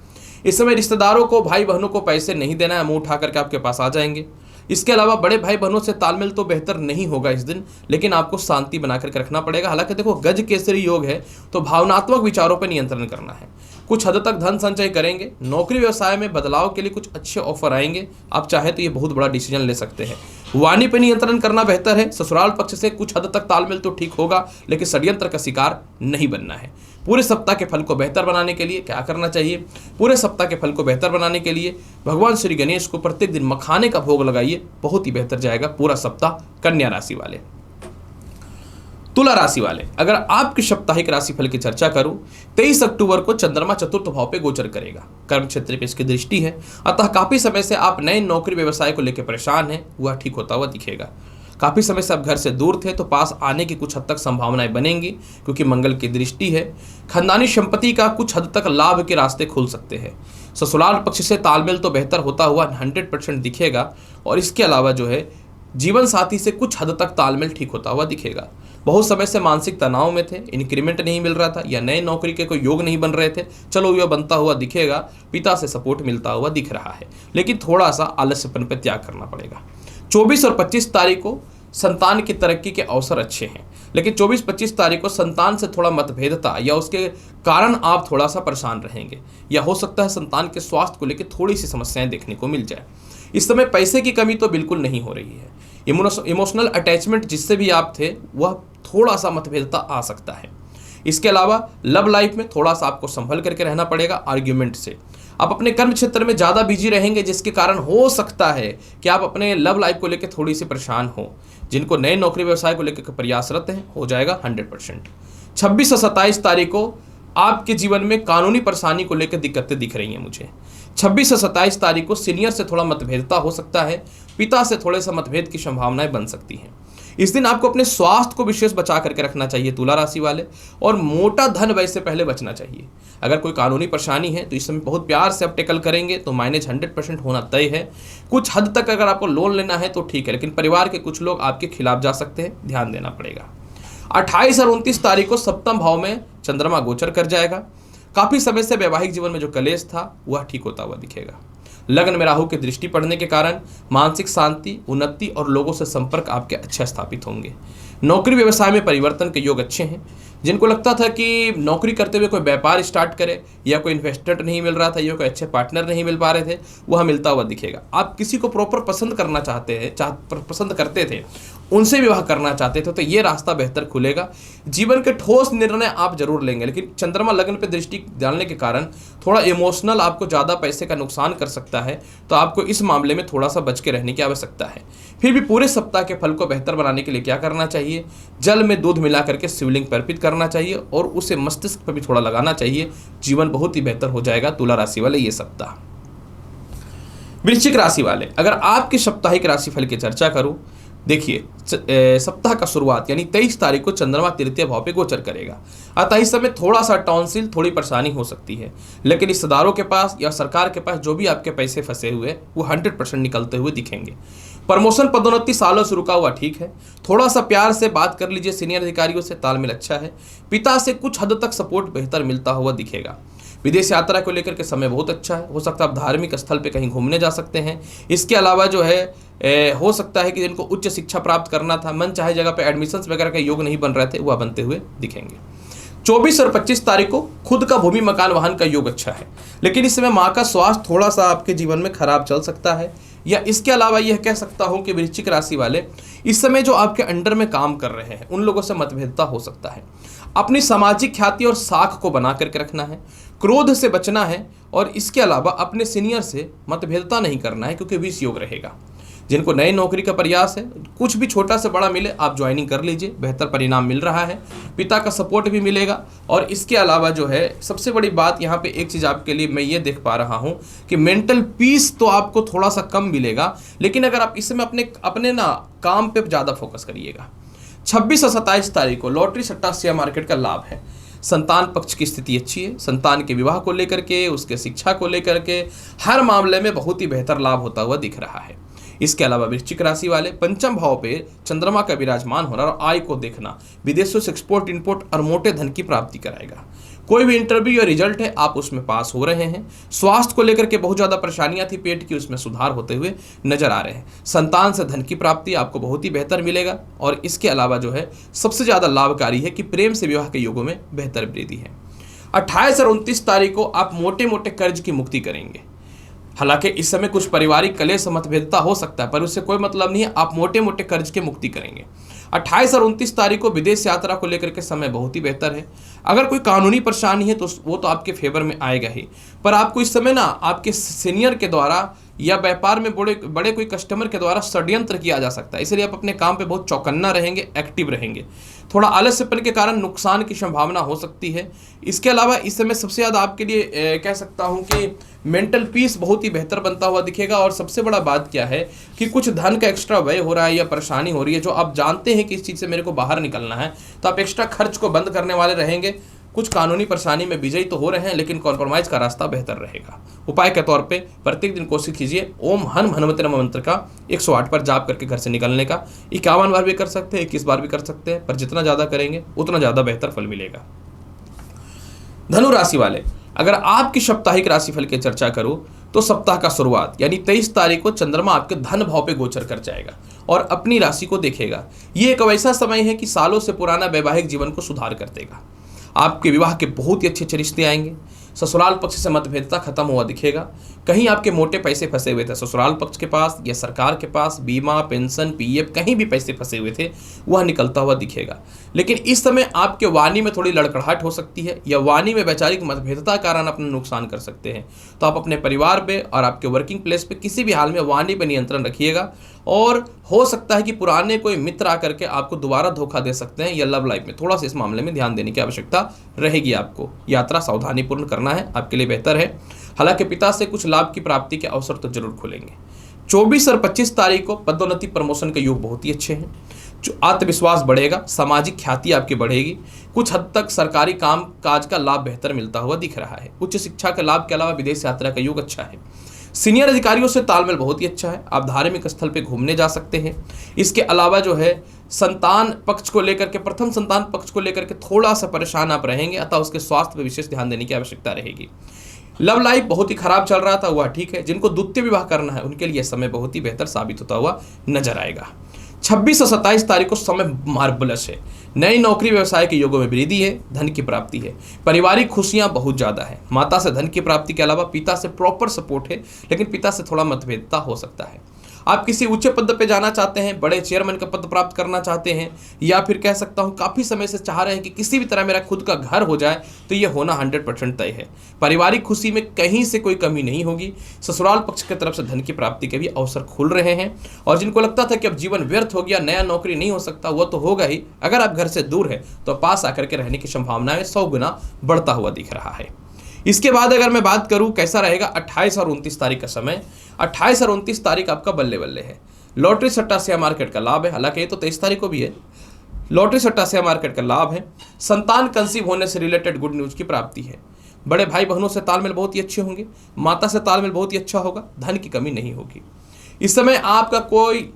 इस समय रिश्तेदारों को, भाई बहनों को पैसे नहीं देना है, मुंह उठा करके आपके पास आ जाएंगे। इसके अलावा बड़े भाई बहनों से तालमेल तो बेहतर नहीं होगा इस दिन, लेकिन आपको शांति बना करके रखना पड़ेगा। हालांकि देखो गज केसरी योग है, तो भावनात्मक विचारों पर नियंत्रण करना है। कुछ हद तक धन संचय करेंगे। नौकरी व्यवसाय में बदलाव के लिए कुछ अच्छे ऑफर आएंगे, आप चाहे तो ये बहुत बड़ा डिसीजन ले सकते हैं। वाणी पर नियंत्रण करना बेहतर है। ससुराल पक्ष से कुछ हद तक तालमेल तो ठीक होगा, लेकिन षड्यंत्र का शिकार नहीं बनना है। पूरे सप्ताह के फल को बेहतर बनाने के लिए क्या करना चाहिए? पूरे सप्ताह के फल को बेहतर बनाने के लिए भगवान श्री गणेश को प्रत्येक दिन मखाने का भोग लगाइए, बहुत ही बेहतर जाएगा पूरा सप्ताह। कन्या राशि वाले, तुला राशि वाले, अगर आपकी साप्ताहिक राशिफल की चर्चा करूं, 23 अक्टूबर को चंद्रमा चतुर्थ भाव पे गोचर करेगा। कर्म क्षेत्र पे इसकी दृष्टि है, अतः काफी समय से आप नए नौकरी व्यवसाय को लेकर परेशान हैं, वह ठीक होता हुआ दिखेगा। काफी समय से आप घर से दूर थे, तो पास आने की कुछ हद तक संभावनाएं बनेंगी, क्योंकि मंगल की दृष्टि है। खानदानी संपत्ति का कुछ हद तक लाभ के रास्ते खुल सकते हैं। ससुराल पक्ष से तालमेल तो बेहतर होता हुआ 100% दिखेगा। और इसके अलावा जो है जीवन साथी से कुछ हद तक तालमेल ठीक होता हुआ दिखेगा। बहुत समय से मानसिक तनाव में थे, इंक्रीमेंट नहीं मिल रहा था, या नए नौकरी के कोई योग नहीं बन रहे थे, चलो यह बनता हुआ दिखेगा। पिता से सपोर्ट मिलता हुआ दिख रहा है, लेकिन थोड़ा सा आलस्यपन पर त्याग करना पड़ेगा। 24 और 25 तारीख को संतान की तरक्की के अवसर अच्छे हैं, लेकिन 24-25 तारीख को संतान से थोड़ा मतभेदता या उसके कारण आप थोड़ा सा परेशान रहेंगे, या हो सकता है संतान के स्वास्थ्य को लेकर थोड़ी सी समस्याएं देखने को मिल जाए। इस समय पैसे की कमी तो बिल्कुल नहीं हो रही है। इमोशनल अटैचमेंट जिससे भी आप थे वह थोड़ा सा मतभेदता आ सकता है। इसके अलावा लव लाइफ में थोड़ा सा आपको संभल करके रहना पड़ेगा आर्ग्यूमेंट से। आप अपने कर्म क्षेत्र में ज़्यादा बिजी रहेंगे, जिसके कारण हो सकता है कि आप अपने लव लाइफ को लेकर थोड़ी सी परेशान हो। जिनको नए नौकरी व्यवसाय को लेकर प्रयासरत हैं, हो जाएगा 100%। 26 से 27 तारीख को आपके जीवन में कानूनी परेशानी को लेकर दिक्कतें दिख रही हैं मुझे। 26 से 27 तारीख को सीनियर से थोड़ा मतभेदता हो सकता है, पिता से थोड़े सा मतभेद की संभावनाएं बन सकती हैं। इस दिन आपको अपने स्वास्थ्य को विशेष बचा करके रखना चाहिए तुला राशि वाले, और मोटा धन व्यय से पहले बचना चाहिए। अगर कोई कानूनी परेशानी है तो इस समय बहुत प्यार से आप टेकल करेंगे तो माइनेज 100% होना तय है। कुछ हद तक अगर आपको लोन लेना है तो ठीक है, लेकिन परिवार के कुछ लोग आपके खिलाफ जा सकते हैं, ध्यान देना पड़ेगा। 28 और 29 तारीख को सप्तम भाव में चंद्रमा गोचर कर जाएगा। काफी समय से वैवाहिक जीवन में जो कलेश था वह ठीक होता हुआ दिखेगा। लग्न में राहु की दृष्टि पड़ने के कारण मानसिक शांति, उन्नति और लोगों से संपर्क आपके अच्छे स्थापित होंगे। नौकरी व्यवसाय में परिवर्तन के योग अच्छे हैं। जिनको लगता था कि नौकरी करते हुए कोई व्यापार स्टार्ट करे, या कोई इन्वेस्टर नहीं मिल रहा था, या कोई अच्छे पार्टनर नहीं मिल पा रहे थे, वह मिलता हुआ दिखेगा। आप किसी को प्रॉपर पसंद करना पसंद करते थे, उनसे विवाह करना चाहते थे, तो ये रास्ता बेहतर खुलेगा। जीवन के ठोस निर्णय आप जरूर लेंगे, लेकिन चंद्रमा लग्न पे दृष्टि डालने के कारण थोड़ा इमोशनल आपको ज़्यादा पैसे का नुकसान कर सकता है, तो आपको इस मामले में थोड़ा सा बच के रहने की आवश्यकता है। फिर भी पूरे सप्ताह के फल को बेहतर बनाने के लिए क्या करना चाहिए? जल में दूध मिला करके शिवलिंग पर अर्पित करना चाहिए, और उसे मस्तिष्क पर भी थोड़ा लगाना चाहिए। जीवन बहुत ही बेहतर हो जाएगा तुला राशि वाले ये सप्ताह। वृश्चिक राशि वाले, अगर आपकी साप्ताहिक राशिफल की चर्चा करूं, देखिए सप्ताह का शुरुआत यानी 23 तारीख को चंद्रमा तृतीय भाव पे गोचर करेगा। अतः इस समय थोड़ा सा टॉन्सिल, थोड़ी परेशानी हो सकती है, लेकिन रिश्तेदारों के पास या सरकार के पास जो भी आपके पैसे फंसे हुए वो 100% निकलते हुए दिखेंगे। प्रमोशन पदोन्नति सालों से रुका हुआ ठीक है। थोड़ा सा प्यार से बात कर लीजिए, सीनियर अधिकारियों से तालमेल अच्छा है। पिता से कुछ हद तक सपोर्ट बेहतर मिलता हुआ दिखेगा। विदेश यात्रा को लेकर के समय बहुत अच्छा है। हो सकता है आप धार्मिक स्थल पे कहीं घूमने जा सकते हैं। इसके अलावा जो है हो सकता है कि जिनको उच्च शिक्षा प्राप्त करना था, मन चाहे जगह पे एडमिशन्स वगैरह के योग नहीं बन रहे थे, वह बनते हुए दिखेंगे। 24 और 25 तारीख को खुद का भूमि मकान वाहन का योग अच्छा है, लेकिन इस समय माँ का स्वास्थ्य थोड़ा सा आपके जीवन में खराब चल सकता है। या इसके अलावा यह कह सकता हूं कि वृश्चिक राशि वाले इस समय जो आपके अंडर में काम कर रहे हैं उन लोगों से मतभेदता हो सकता है। अपनी सामाजिक ख्याति और साख को बना करके रखना है, क्रोध से बचना है, और इसके अलावा अपने सीनियर से मतभेदता नहीं करना है, क्योंकि विष योग रहेगा। जिनको नई नौकरी का प्रयास है, कुछ भी छोटा से बड़ा मिले आप ज्वाइनिंग कर लीजिए, बेहतर परिणाम मिल रहा है, पिता का सपोर्ट भी मिलेगा। और इसके अलावा जो है सबसे बड़ी बात यहाँ पे एक चीज़ आपके लिए मैं ये देख पा रहा हूँ कि मेंटल पीस तो आपको थोड़ा सा कम मिलेगा, लेकिन अगर आप इसमें अपने ना काम पे ज़्यादा फोकस करिएगा। 26 और 27 तारीख को लॉटरी सट्टा शेयर मार्केट का लाभ है। संतान पक्ष की स्थिति अच्छी है, संतान के विवाह को लेकर के, उसके शिक्षा को लेकर के हर मामले में बहुत ही बेहतर लाभ होता हुआ दिख रहा है। इसके अलावा वृश्चिक राशि वाले पंचम भाव पे चंद्रमा का विराजमान होना और आय को देखना विदेशों से एक्सपोर्ट इंपोर्ट और मोटे धन की प्राप्ति कराएगा। कोई भी इंटरव्यू या रिजल्ट है आप उसमें पास हो रहे हैं। स्वास्थ्य को लेकर के बहुत ज़्यादा परेशानियां थी पेट की, उसमें सुधार होते हुए नजर आ रहे हैं। संतान से धन की प्राप्ति आपको बहुत ही बेहतर मिलेगा। और इसके अलावा जो है सबसे ज़्यादा लाभकारी है कि प्रेम से विवाह के योगों में बेहतर वृद्धि है। 28 और 29 तारीख को आप मोटे मोटे कर्ज की मुक्ति करेंगे। हालांकि इस समय कुछ पारिवारिक कलेश मतभेदता हो सकता है, पर उससे कोई मतलब नहीं है, आप मोटे मोटे कर्ज की मुक्ति करेंगे। 28 और 29 तारीख को विदेश यात्रा को लेकर के समय बहुत ही बेहतर है। अगर कोई कानूनी परेशानी है तो वो तो आपके फेवर में आएगा ही, पर आपको इस समय ना आपके सीनियर के द्वारा या व्यापार में बड़े कोई कस्टमर के द्वारा षड्यंत्र किया जा सकता है, इसलिए आप अपने काम पे बहुत चौकन्ना रहेंगे, एक्टिव रहेंगे। थोड़ा आलस्यपन के कारण नुकसान की संभावना हो सकती है। इसके अलावा इस समय सबसे ज़्यादा आपके लिए कह सकता हूँ कि मेंटल पीस बहुत ही बेहतर बनता हुआ दिखेगा। और सबसे बड़ा बात क्या है कि कुछ धन का एक्स्ट्रा व्यय हो रहा है या परेशानी हो रही है, जो आप जानते हैं कि इस चीज़ से मेरे को बाहर निकलना है, तो आप एक्स्ट्रा खर्च को बंद करने वाले रहेंगे। कुछ कानूनी परेशानी में विजयी तो हो रहे हैं, लेकिन कॉम्प्रोमाइज का रास्ता बेहतर रहेगा। उपाय के तौर पे प्रत्येक दिन कोशिश कीजिए ओम हन हनुमते नमः मंत्र का 108 पर जाप करके घर से निकलने का। 51 बार भी कर सकते हैं, 21 बार भी कर सकते हैं, पर जितना ज़्यादा करेंगे उतना ज़्यादा बेहतर फल मिलेगा। धनु राशि वाले, अगर आपकी साप्ताहिक राशिफल की चर्चा करूं तो सप्ताह का शुरुआत यानी 23 तारीख को चंद्रमा आपके धन भाव पे गोचर कर जाएगा और अपनी राशि को देखेगा। ये एक वैसा समय है कि सालों से पुराना वैवाहिक जीवन को सुधार कर देगा। आपके विवाह के बहुत ही अच्छे रिश्ते आएंगे। ससुराल पक्ष से मतभेदता खत्म हुआ दिखेगा। कहीं आपके मोटे पैसे फंसे हुए थे ससुराल पक्ष के पास या सरकार के पास, बीमा पेंशन पीएफ कहीं भी पैसे फंसे हुए थे, वह निकलता हुआ दिखेगा। लेकिन इस समय आपके वाणी में थोड़ी लड़खड़ाहट हो सकती है या वाणी में वैचारिक मतभेदता के कारण अपना नुकसान कर सकते हैं। तो आप अपने परिवार पे और आपके वर्किंग प्लेस पे किसी भी हाल में वाणी पर नियंत्रण रखिएगा। और हो सकता है कि पुराने कोई मित्र आकर के आपको दोबारा धोखा दे सकते हैं, या लव लाइफ में थोड़ा सा इस मामले में ध्यान देने की आवश्यकता रहेगी। आपको यात्रा सावधानीपूर्ण करना है, आपके लिए बेहतर है। हालांकि पिता से कुछ लाभ की प्राप्ति के अवसर तो जरूर खुलेंगे। 24 और 25 तारीख को पदोन्नति प्रमोशन के योग बहुत ही अच्छे हैं। जो आत्मविश्वास बढ़ेगा, सामाजिक ख्याति आपकी बढ़ेगी। कुछ हद तक सरकारी काम काज का लाभ बेहतर मिलता हुआ दिख रहा है। उच्च शिक्षा के लाभ के अलावा विदेश यात्रा का योग अच्छा है। सीनियर अधिकारियों से तालमेल बहुत ही अच्छा है। आप धार्मिक स्थल पे घूमने जा सकते हैं। इसके अलावा जो है संतान पक्ष को लेकर के, प्रथम संतान पक्ष को लेकर के थोड़ा सा परेशान आप रहेंगे, अतः उसके स्वास्थ्य पर विशेष ध्यान देने की आवश्यकता रहेगी। लव लाइफ बहुत ही खराब चल रहा था, वह ठीक है। जिनको द्वितीय विवाह करना है उनके लिए समय बहुत ही बेहतर साबित होता हुआ नजर आएगा। 26 और 27 तारीख को समय मार्वलस है। नई नौकरी व्यवसाय के योगों में वृद्धि है, धन की प्राप्ति है, पारिवारिक खुशियां बहुत ज़्यादा है। माता से धन की प्राप्ति के अलावा पिता से प्रॉपर सपोर्ट है, लेकिन पिता से थोड़ा मतभेदता हो सकता है। आप किसी उच्च पद पे जाना चाहते हैं, बड़े चेयरमैन का पद प्राप्त करना चाहते हैं, या फिर कह सकता हूं काफ़ी समय से चाह रहे हैं कि किसी भी तरह मेरा खुद का घर हो जाए, तो ये होना 100% तय है। पारिवारिक खुशी में कहीं से कोई कमी नहीं होगी। ससुराल पक्ष की तरफ से धन की प्राप्ति के भी अवसर खुल रहे हैं। और जिनको लगता था कि अब जीवन व्यर्थ हो गया, नया नौकरी नहीं हो सकता, वो तो होगा ही। अगर आप घर से दूर है तो पास आकर के रहने की संभावनाएं 100 गुना बढ़ता हुआ दिख रहा है। इसके बाद अगर मैं बात करूं कैसा रहेगा 28 और 29 तारीख का समय। 28 और 29 तारीख आपका बल्ले बल्ले है। लॉटरी सट्टा शेयर मार्केट का लाभ है, हालांकि ये तो 23 तारीख को भी है। लॉटरी सट्टा शेयर मार्केट का लाभ है। संतान कंसीव होने से रिलेटेड गुड न्यूज की प्राप्ति है। बड़े भाई बहनों से तालमेल बहुत ही अच्छे होंगे। माता से तालमेल बहुत ही अच्छा होगा। धन की कमी नहीं होगी। इस समय आपका कोई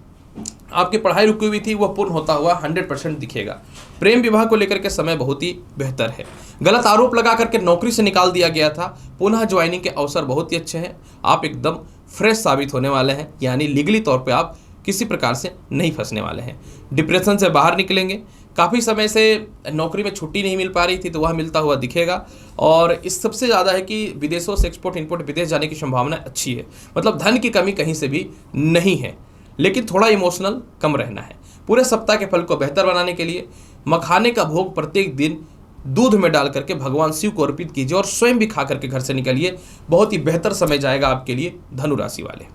आपकी पढ़ाई रुकी हुई थी, वह पूर्ण होता हुआ 100% दिखेगा। प्रेम विवाह को लेकर के समय बहुत ही बेहतर है। गलत आरोप लगा करके नौकरी से निकाल दिया गया था, पुनः ज्वाइनिंग के अवसर बहुत ही अच्छे हैं। आप एकदम फ्रेश साबित होने वाले हैं, यानी लीगली तौर पे आप किसी प्रकार से नहीं फंसने वाले हैं। डिप्रेशन से बाहर निकलेंगे। काफ़ी समय से नौकरी में छुट्टी नहीं मिल पा रही थी तो वह मिलता हुआ दिखेगा। और इस सबसे ज़्यादा है कि विदेशों से एक्सपोर्ट इंपोर्ट विदेश जाने की संभावना अच्छी है। मतलब धन की कमी कहीं से भी नहीं है, लेकिन थोड़ा इमोशनल कम रहना है। पूरे सप्ताह के फल को बेहतर बनाने के लिए मखाने का भोग प्रत्येक दिन दूध में डाल करके भगवान शिव को अर्पित कीजिए और स्वयं भी खा करके घर से निकलिए। बहुत ही बेहतर समय जाएगा आपके लिए धनु राशि वाले।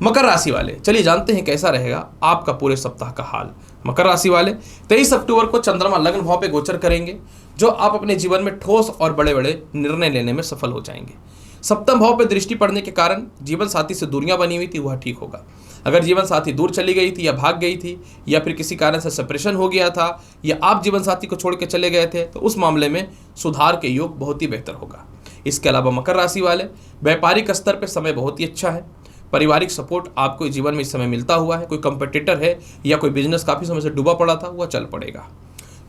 मकर राशि वाले, चलिए जानते हैं कैसा रहेगा आपका पूरे सप्ताह का हाल। मकर राशि वाले, 23 अक्टूबर को चंद्रमा लग्न भाव पे गोचर करेंगे, जो आप अपने जीवन में ठोस और बड़े बड़े निर्णय लेने में सफल हो जाएंगे। सप्तम भाव पे दृष्टि पड़ने के कारण जीवन साथी से दूरियां बनी हुई थी वह ठीक होगा। अगर जीवन साथी दूर चली गई थी या भाग गई थी या फिर किसी कारण से सेपरेशन हो गया था या आप जीवन साथी को छोड़ के चले गए थे तो उस मामले में सुधार के योग बहुत ही बेहतर होगा। इसके अलावा मकर राशि वाले, व्यापारिक स्तर पर समय बहुत ही अच्छा है। पारिवारिक सपोर्ट आपको जीवन में इस समय मिलता हुआ है। कोई कंपटीटर है या कोई बिजनेस काफ़ी समय से डूबा पड़ा था वह चल पड़ेगा।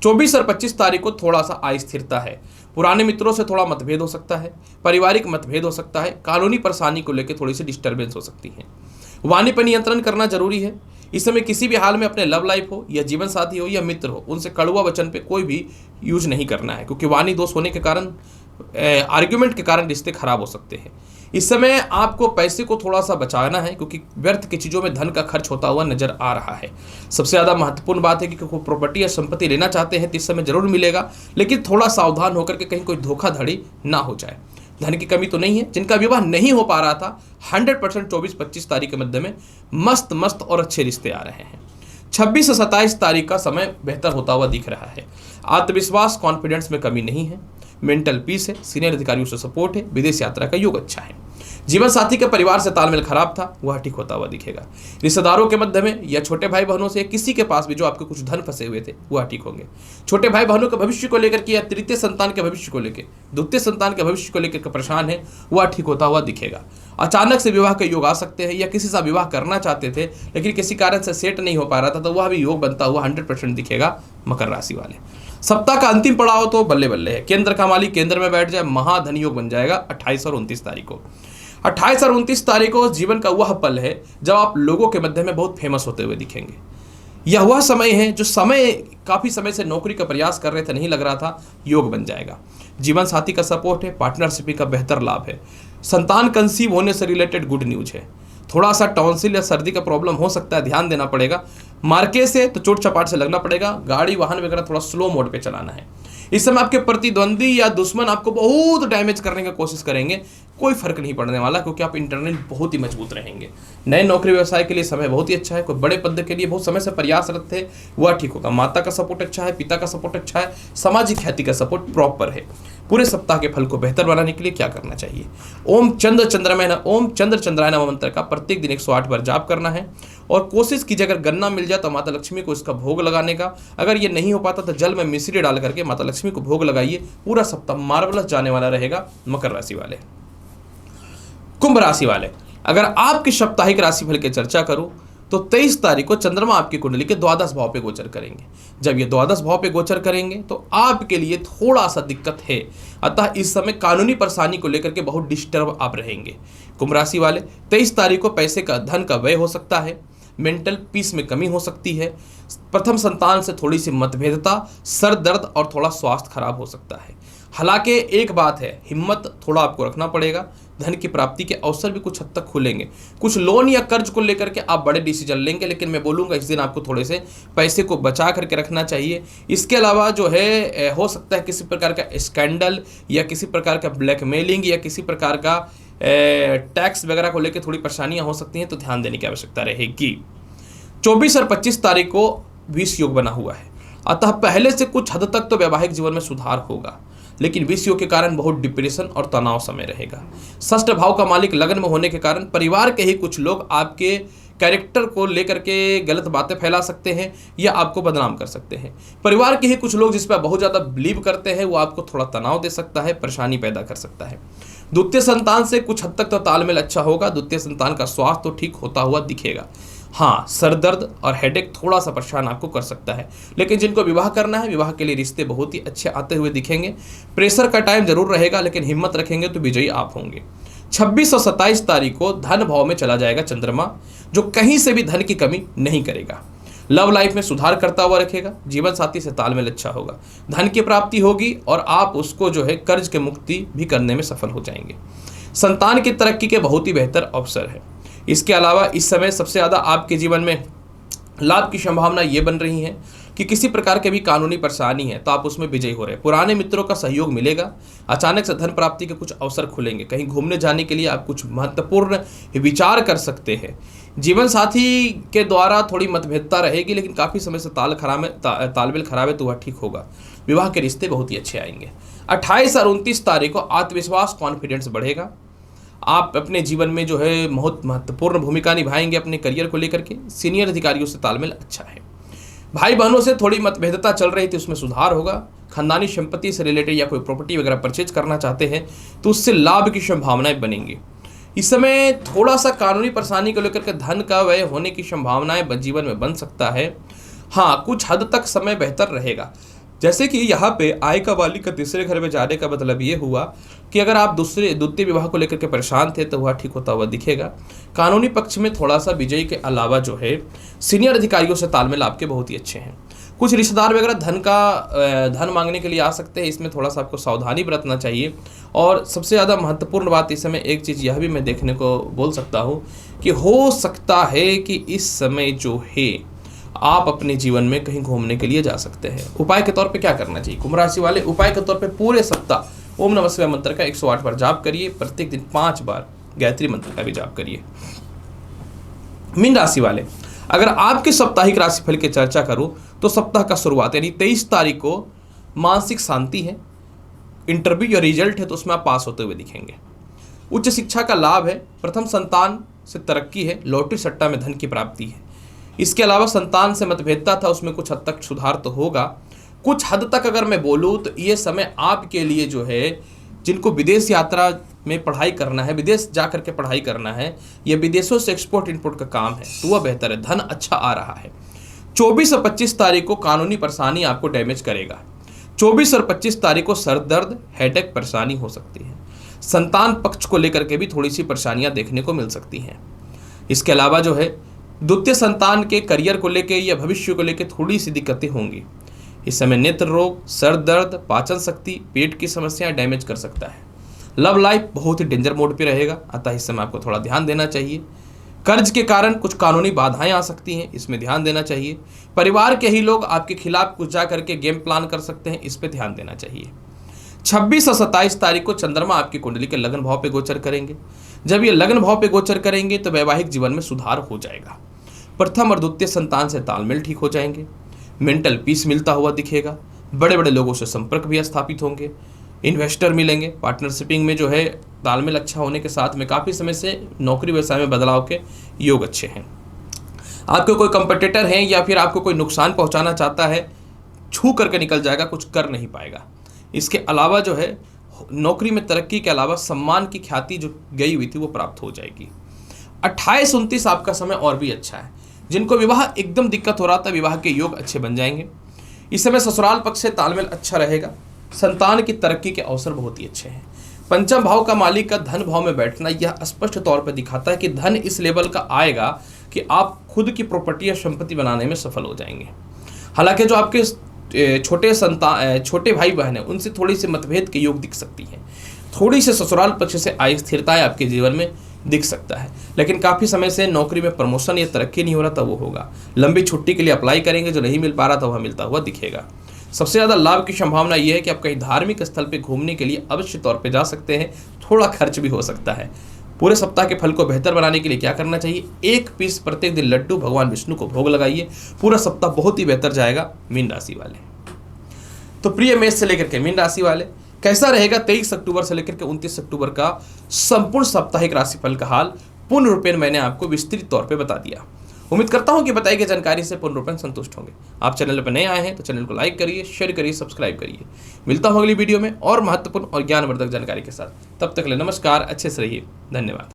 24 और 25 तारीख को थोड़ा सा अस्थिरता है। पुराने मित्रों से थोड़ा मतभेद हो सकता है, पारिवारिक मतभेद हो सकता है, कानूनी परेशानी को लेकर थोड़ी सी डिस्टर्बेंस हो सकती है। वाणी पर नियंत्रण करना जरूरी है। इस समय किसी भी हाल में अपने लव लाइफ हो या जीवन साथी हो या मित्र हो, उनसे कड़वा वचन पे कोई भी यूज नहीं करना है, क्योंकि वाणी दोष होने के कारण आर्ग्यूमेंट के कारण रिश्ते खराब हो सकते हैं। इस समय आपको पैसे को थोड़ा सा बचाना है, क्योंकि व्यर्थ की चीज़ों में धन का खर्च होता हुआ नजर आ रहा है। सबसे ज़्यादा महत्वपूर्ण बात है कि कोई प्रॉपर्टी या संपत्ति लेना चाहते हैं तो इस समय जरूर मिलेगा, लेकिन थोड़ा सावधान होकर के कहीं कोई धोखाधड़ी ना हो जाए। धन की कमी तो नहीं है। जिनका विवाह नहीं हो पा रहा था 100% 24-25 तारीख के मध्य में मस्त और अच्छे रिश्ते आ रहे हैं। 26 से 27 तारीख का समय बेहतर होता हुआ दिख रहा है। आत्मविश्वास कॉन्फिडेंस में कमी नहीं है। मेंटल पीस है। सीनियर अधिकारियों से सपोर्ट है। विदेश यात्रा का योग अच्छा है। जीवन साथी के परिवार से तालमेल खराब था वह ठीक होता हुआ दिखेगा। रिश्तेदारों के मध्य में या छोटे भाई बहनों से किसी के पास भी जो आपके कुछ धन फंसे हुए थे वह ठीक होंगे। छोटे भाई बहनों के भविष्य को लेकर के या तृतीय संतान के भविष्य को लेकर, द्वितीय संतान के भविष्य को लेकर परेशान है वह ठीक होता हुआ दिखेगा। अचानक से विवाह के योग आ सकते हैं या किसी से विवाह करना चाहते थे लेकिन किसी कारण से सेट नहीं हो पा रहा था तो वह भी योग बनता हुआ 100% दिखेगा मकर राशि वाले। सप्ताह का अंतिम पड़ाव तो बल्ले बल्ले है। केंद्र का मालिक केंद्र में बैठ जाए, महाधन योग बन जाएगा 28 और 29 तारीख को। 28 और 29 तारीख को जीवन का वह पल है जब आप लोगों के मध्य में बहुत फेमस होते हुए दिखेंगे। यह वह समय है जो समय काफी समय से नौकरी का प्रयास कर रहे थे, नहीं लग रहा था, योग बन जाएगा। जीवन साथी का सपोर्ट है। पार्टनरशिप का बेहतर लाभ है। संतान कंसीव होने से रिलेटेड गुड न्यूज है। थोड़ा सा टॉन्सिल या सर्दी का प्रॉब्लम हो सकता है, ध्यान देना पड़ेगा। मार्केट से तो चोट चपाट से लगना पड़ेगा। गाड़ी वाहन वगैरह थोड़ा स्लो मोड पे चलाना है। इस समय आपके प्रतिद्वंदी या दुश्मन आपको बहुत डैमेज करने की कोशिश करेंगे, कोई फर्क नहीं पड़ने वाला, क्योंकि आप इंटरनल बहुत ही मजबूत रहेंगे। नए नौकरी व्यवसाय के लिए समय बहुत ही अच्छा है। कोई बड़े पद के लिए बहुत समय से प्रयासरत थे वह ठीक होगा। माता का सपोर्ट अच्छा है, पिता का सपोर्ट अच्छा है, सामाजिक ख्याति का सपोर्ट प्रॉपर है। पूरे सप्ताह के फल को बेहतर बनाने के लिए क्या करना चाहिए? ओम चंद्र चंद्राय नमः मंत्र का प्रत्येक दिन 108 बार जाप करना है और कोशिश कीजिए अगर गन्ना मिल जाए तो माता लक्ष्मी को इसका भोग लगाने का। अगर ये नहीं हो पाता तो जल में मिश्री डाल करके माता लक्ष्मी को भोग लगाइए। पूरा सप्ताह मार्वलस जाने वाला रहेगा मकर राशि वाले। कुंभ राशि वाले, अगर आपकी साप्ताहिक राशिफल की चर्चा करूं तो 23 तारीख को चंद्रमा आपकी कुंडली के द्वादश भाव पे गोचर करेंगे। जब ये द्वादश भाव पे गोचर करेंगे तो आपके लिए थोड़ा सा दिक्कत है, अतः इस समय कानूनी परेशानी को लेकर के बहुत डिस्टर्ब आप रहेंगे। कुंभ राशि वाले, 23 तारीख को पैसे का धन का व्यय हो सकता है। मेंटल पीस में कमी हो सकती है। प्रथम संतान से थोड़ी सी मतभेदता, सर दर्द और थोड़ा स्वास्थ्य खराब हो सकता है। हालांकि एक बात है, हिम्मत थोड़ा आपको रखना पड़ेगा। धन की प्राप्ति के अवसर भी कुछ हद तक खुलेंगे। कुछ लोन या कर्ज को लेकर के आप बड़े डिसीजन लेंगे, लेकिन मैं बोलूँगा इस दिन आपको थोड़े से पैसे को बचा करके रखना चाहिए। इसके अलावा जो है हो सकता है किसी प्रकार का स्कैंडल या किसी प्रकार का ब्लैकमेलिंग या किसी प्रकार का टैक्स वगैरह को लेकर थोड़ी परेशानियां हो सकती हैं, तो ध्यान देने की आवश्यकता रहेगी। 24 और 25 तारीख को विष योग बना हुआ है, अतः पहले से कुछ हद तक तो वैवाहिक जीवन में सुधार होगा, लेकिन विष योग के कारण बहुत डिप्रेशन और तनाव समय रहेगा। षष्ठ भाव का मालिक लग्न में होने के कारण परिवार के ही कुछ लोग आपके कैरेक्टर को लेकर के गलत बातें फैला सकते हैं या आपको बदनाम कर सकते हैं। परिवार के ही कुछ लोग जिस पर बहुत ज़्यादा बिलीव करते हैं वो आपको थोड़ा तनाव दे सकता है, परेशानी पैदा कर सकता है। द्वितीय संतान से कुछ हद तक तो तालमेल अच्छा होगा। द्वितीय संतान का स्वास्थ्य तो ठीक होता हुआ दिखेगा। हाँ, सर दर्द और हेडेक थोड़ा सा परेशान आपको कर सकता है, लेकिन जिनको विवाह करना है विवाह के लिए रिश्ते बहुत ही अच्छे आते हुए दिखेंगे। प्रेशर का टाइम जरूर रहेगा, लेकिन हिम्मत रखेंगे तो विजयी आप होंगे। 26 और 27 तारीख को धन भाव में चला जाएगा चंद्रमा, जो कहीं से भी धन की कमी नहीं करेगा। लव लाइफ में सुधार करता हुआ रखेगा, जीवन साथी से तालमेल अच्छा होगा, धन की प्राप्ति होगी और आप उसको जो है कर्ज के मुक्ति भी करने में सफल हो जाएंगे। संतान की तरक्की के बहुत ही बेहतर अवसर है। इसके अलावा इस समय सबसे ज़्यादा आपके जीवन में लाभ की संभावना ये बन रही है कि किसी प्रकार के भी कानूनी परेशानी है तो आप उसमें विजयी हो रहे हैं। पुराने मित्रों का सहयोग मिलेगा, अचानक से धन प्राप्ति के कुछ अवसर खुलेंगे, कहीं घूमने जाने के लिए आप कुछ महत्वपूर्ण विचार कर सकते हैं। जीवन साथी के द्वारा थोड़ी मतभेदता रहेगी, लेकिन काफ़ी समय से तालमेल खराब है तो वह ठीक होगा। विवाह के रिश्ते बहुत ही अच्छे आएंगे। 28 और 29 तारीख को आत्मविश्वास, कॉन्फिडेंस बढ़ेगा। आप अपने जीवन में जो है बहुत महत्वपूर्ण भूमिका निभाएंगे अपने करियर को लेकर के। सीनियर अधिकारियों से तालमेल अच्छा है। भाई बहनों से थोड़ी मतभेदता चल रही थी, उसमें सुधार होगा। खानदानी संपत्ति से रिलेटेड या कोई प्रॉपर्टी वगैरह परचेज करना चाहते हैं तो उससे लाभ की संभावनाएं बनेंगी। इस समय थोड़ा सा कानूनी परेशानी को लेकर के धन का व्यय होने की संभावनाएं जीवन में बन सकता है। हाँ, कुछ हद तक समय बेहतर रहेगा। जैसे कि यहाँ पे आय का मालिक का तीसरे घर में जाने का मतलब ये हुआ कि अगर आप द्वितीय विवाह को लेकर के परेशान थे तो वह ठीक होता हुआ दिखेगा। कानूनी पक्ष में थोड़ा सा विजयी के अलावा जो है सीनियर अधिकारियों से तालमेल आपके बहुत ही अच्छे हैं। कुछ रिश्तेदार वगैरह धन मांगने के लिए आ सकते हैं, इसमें थोड़ा सा आपको सावधानी बरतना चाहिए। और सबसे ज़्यादा महत्वपूर्ण बात इस समय एक चीज़ यह भी मैं देखने को बोल सकता हूँ कि हो सकता है कि इस समय जो है आप अपने जीवन में कहीं घूमने के लिए जा सकते हैं। उपाय के तौर पे क्या करना चाहिए कुंभ राशि वाले? उपाय के तौर पे पूरे सप्ताह ओम नमः शिवाय मंत्र का 108 बार जाप करिए। प्रत्येक दिन 5 बार गायत्री मंत्र का भी जाप करिए। मीन राशि वाले, अगर आपके साप्ताहिक राशिफल की चर्चा करूं तो सप्ताह का शुरुआत यानी 23 तारीख को मानसिक शांति है। इंटरव्यू या रिजल्ट है तो उसमें आप पास होते हुए दिखेंगे। उच्च शिक्षा का लाभ है। प्रथम संतान से तरक्की है। लॉटरी सट्टा में धन की प्राप्ति है। इसके अलावा संतान से मतभेदता था, उसमें कुछ हद तक सुधार तो होगा। कुछ हद तक अगर मैं बोलूँ तो ये समय आपके लिए जो है, जिनको विदेश यात्रा में पढ़ाई करना है, विदेश जा करके पढ़ाई करना है या विदेशों से एक्सपोर्ट इंपोर्ट का काम है तो वह बेहतर है। धन अच्छा आ रहा है। 24 और 25 तारीख को कानूनी परेशानी आपको डैमेज करेगा। 24 और 25 तारीख को सर दर्द, हेडेक परेशानी हो सकती है। संतान पक्ष को लेकर के भी थोड़ी सी परेशानियां देखने को मिल सकती हैं। इसके अलावा जो है द्वितीय संतान के करियर को लेकर या भविष्य को लेकर थोड़ी सी दिक्कतें होंगी। इस समय नेत्र रोग, सर दर्द, पाचन शक्ति, पेट की समस्या डैमेज कर सकता है। लव लाइफ बहुत ही डेंजर मोड पे रहेगा, अतः इस समय आपको थोड़ा ध्यान देना चाहिए। कर्ज के कारण कुछ कानूनी बाधाएं आ सकती हैं, इसमें ध्यान देना चाहिए। परिवार के ही लोग आपके खिलाफ कुछ जा करके गेम प्लान कर सकते हैं, इस पर ध्यान देना चाहिए। 26 और 27 तारीख को चंद्रमा आपकी कुंडली के लग्न भाव पे गोचर करेंगे। जब ये लग्न भाव पे गोचर करेंगे तो वैवाहिक जीवन में सुधार हो जाएगा। प्रथम और द्वितीय संतान से तालमेल ठीक हो जाएंगे। मेंटल पीस मिलता हुआ दिखेगा। बड़े बड़े लोगों से संपर्क भी स्थापित होंगे। इन्वेस्टर मिलेंगे। पार्टनरशिपिंग में जो है तालमेल अच्छा होने के साथ में काफ़ी समय से नौकरी व्यवसाय में बदलाव के योग अच्छे हैं। आपके कोई कंपटीटर हैं या फिर आपको कोई नुकसान पहुंचाना चाहता है, छू करके निकल जाएगा, कुछ कर नहीं पाएगा। इसके अलावा जो है नौकरी में तरक्की के अलावा सम्मान की ख्याति जो गई हुई थी वो प्राप्त हो जाएगी। 28-29 आपका समय और भी अच्छा है। जिनको विवाह एकदम दिक्कत हो रहा था, विवाह के योग अच्छे बन जाएंगे। इस समय ससुराल पक्ष से तालमेल अच्छा रहेगा। संतान की तरक्की के अवसर बहुत ही अच्छे हैं। पंचम भाव का मालिक का धन भाव में बैठना यह स्पष्ट तौर पर दिखाता है कि धन इस लेवल का आएगा कि आप खुद की प्रॉपर्टी या संपत्ति बनाने में सफल हो जाएंगे। हालांकि जो आपके छोटे भाई बहन हैं उनसे थोड़ी सी मतभेद के योग दिख सकती हैं। थोड़ी सी ससुराल पक्ष से आई स्थिरताएं आपके जीवन में दिख सकता है, लेकिन काफ़ी समय से नौकरी में प्रमोशन या तरक्की नहीं हो रहा था, वो होगा। लंबी छुट्टी के लिए अप्लाई करेंगे, जो नहीं मिल पा रहा था वह मिलता हुआ दिखेगा। सबसे ज़्यादा लाभ की संभावना यह है कि आप कहीं धार्मिक स्थल पे घूमने के लिए अवश्य तौर पे जा सकते हैं। थोड़ा खर्च भी हो सकता है। पूरे सप्ताह के फल को बेहतर बनाने के लिए क्या करना चाहिए? 1 पीस प्रत्येक दिन लड्डू भगवान विष्णु को भोग लगाइए। पूरा सप्ताह बहुत ही बेहतर जाएगा मीन राशि वाले। तो प्रिय मेष से लेकर के मीन राशि वाले, कैसा रहेगा 23 अक्टूबर से लेकर के 29 अक्टूबर का संपूर्ण साप्ताहिक राशिफल का हाल पूर्ण रूपेण मैंने आपको विस्तृत तौर पे बता दिया। उम्मीद करता हूं कि बताई गई जानकारी से पूर्ण रूपेण संतुष्ट होंगे। आप चैनल पर नए आए हैं तो चैनल को लाइक करिए, शेयर करिए, सब्सक्राइब करिए। मिलता हूं अगली वीडियो में और महत्वपूर्ण और ज्ञानवर्धक जानकारी के साथ। तब तक के लिए नमस्कार, अच्छे से रहिए, धन्यवाद।